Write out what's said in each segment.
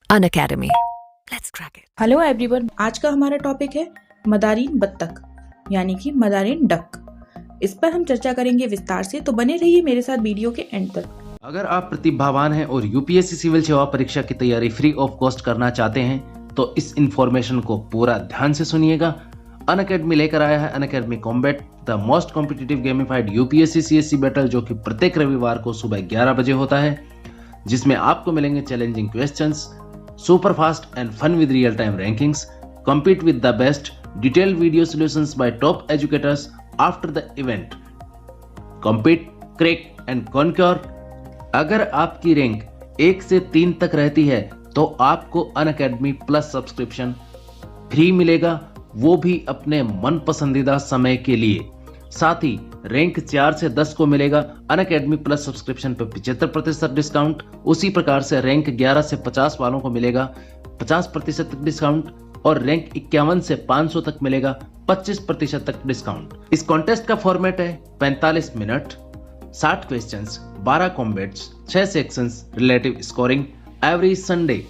Unacademy. Let's crack it. Hello everyone, आज का हमारा टॉपिक है मदारीन बत्तख यानी कि मदारीन डक। इस पर हम चर्चा करेंगे विस्तार से, तो बने रहिए मेरे साथ वीडियो के एंड तक। अगर आप प्रतिभावान हैं और यूपीएससी सिविल सेवा परीक्षा की तैयारी फ्री ऑफ कॉस्ट करना चाहते हैं तो इस इंफॉर्मेशन को पूरा ध्यान से सुनिएगा। अनअकैडमी लेकर आया है Unacademy combat, the most competitive gamified UPSC CSC battle, जो कि प्रत्येक रविवार को सुबह 11 बजे होता है, जिसमें आपको मिलेंगे challenging questions, super fast and fun with real time rankings, compete with the best, detailed video solutions by top educators after the event, compete, crack and conquer। अगर आपकी रैंक 1 से 3 तक रहती है तो आपको अनअकैडमी प्लस सब्सक्रिप्शन फ्री मिलेगा, वो भी अपने मन पसंदीदा समय के लिए। साथ ही रैंक 4 से 10 को मिलेगा अनअकैडमी प्लस सब्सक्रिप्शन पर 75% डिस्काउंट। उसी प्रकार से रैंक 11 से 50 वालों को मिलेगा 50% तक डिस्काउंट, और रैंक 51 से 500 तक मिलेगा 25% तक डिस्काउंट। इस कॉन्टेस्ट का फॉर्मेट है 45 minute, 60 questions, 12 combats, 6 sections, relative scoring every Sunday.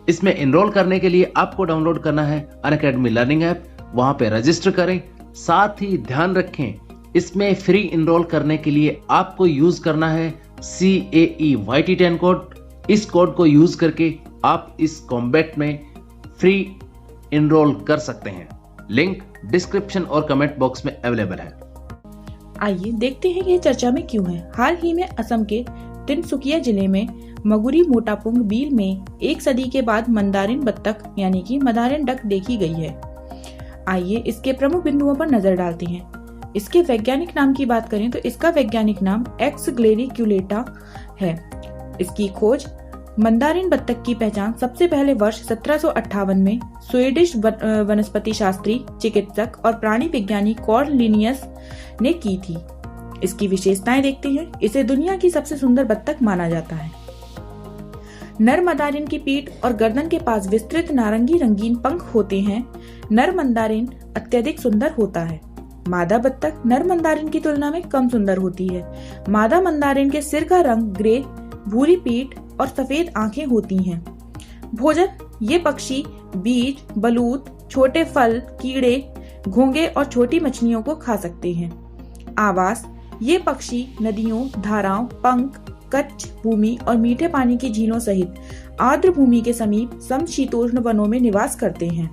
इसमें एनरोल करने के लिए आपको डाउनलोड करना है अनअकैडमी लर्निंग ऐप, वहां पे रजिस्टर करें। साथ ही ध्यान रखें, इसमें फ्री इनरोल करने के लिए आपको यूज करना है CAEYT10 कोड। इस कोड को यूज करके आप इस कॉम्बैट में फ्री इनरोल कर सकते हैं। लिंक डिस्क्रिप्शन और कमेंट बॉक्स में अवेलेबल है। आइए देखते हैं कि ये चर्चा में क्यों है। हाल ही में असम के तिनसुकिया जिले में मगुरी मोटापुंग बील में 1 सदी के बाद मंदारिन बत्तख यानी कि मदारिन डक देखी गई है। आइए इसके प्रमुख बिंदुओं पर नजर डालते हैं। इसके वैज्ञानिक नाम की बात करें तो इसका वैज्ञानिक नाम एक्स ग्लेरिक्यूलेटा है। इसकी खोज मंदारिन बत्तख की पहचान सबसे पहले वर्ष 1758 में स्वीडिश वनस्पति शास्त्री, चिकित्सक और प्राणी विज्ञानी कार्ल लिनियस ने की थी। इसकी विशेषताएं देखते हैं। इसे दुनिया की सबसे सुंदर बत्तख माना जाता है। नर मंदारिन की पीठ और गर्दन के पास विस्तृत नारंगी रंगीन पंख होते हैं। नर मंदारिन अत्यधिक सुंदर होता है। मादा बत्तख नर मंदारिन की तुलना में कम सुंदर होती है। मादा मंदारिन के सिर का रंग ग्रे, भूरी पीठ और सफेद आंखें होती हैं। भोजन: ये पक्षी बीज, बलूत, छोटे फल, कीड़े, घोंगे और छोटी मछलियों को खा सकते हैं। आवास: ये पक्षी नदियों, धाराओं, पंख, कच्छ भूमि और मीठे पानी की झीलों सहित आर्द्र भूमि के समीप समशीतोष्ण वनों में निवास करते हैं।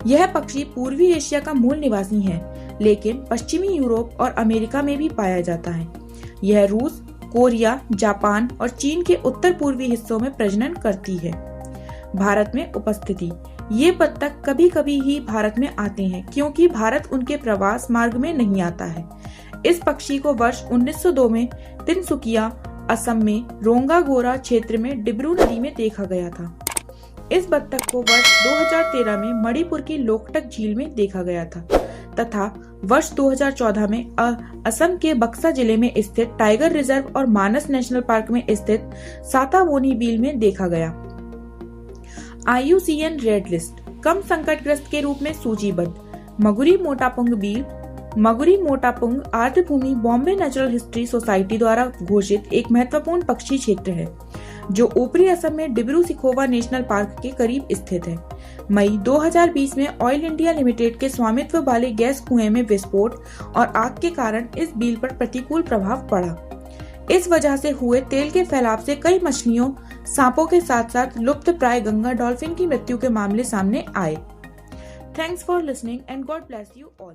यह पक्षी पूर्वी एशिया का मूल निवासी है, लेकिन पश्चिमी यूरोप और अमेरिका में भी पाया जाता है। यह रूस, कोरिया, जापान और चीन के उत्तर पूर्वी हिस्सों में प्रजनन करती है। भारत में उपस्थिति: ये बत्तख कभी कभी ही भारत में आते हैं, क्योंकि भारत उनके प्रवास मार्ग में नहीं आता है। इस पक्षी को वर्ष 1902 में तिनसुकिया, असम में रोंगागोरा क्षेत्र में डिब्रू नदी में देखा गया था। इस बत्तख को वर्ष 2013 में मणिपुर की लोकटक झील में देखा गया था तथा वर्ष 2014 में असम के बक्सा जिले में स्थित टाइगर रिजर्व और मानस नेशनल पार्क में स्थित सातावोनी बील में देखा गया। IUCN रेड लिस्ट कम संकटग्रस्त के रूप में सूचीबद्ध मगुरी मोटापुंग बील मगुरी मोटापुंग आर्द्रभूमि बॉम्बे नेचुरल हिस्ट्री सोसाइटी द्वारा घोषित एक महत्वपूर्ण पक्षी क्षेत्र है, जो ऊपरी असम में डिब्रू सिखोवा नेशनल पार्क के करीब स्थित है। मई 2020 में ऑयल इंडिया लिमिटेड के स्वामित्व वाले गैस कुएं में विस्फोट और आग के कारण इस बील पर प्रतिकूल प्रभाव पड़ा। इस वजह से हुए तेल के फैलाव से कई मछलियों, सांपों के साथ साथ लुप्त प्राय गंगा डॉल्फिन की मृत्यु के मामले सामने आए। Thanks for listening and God bless you all.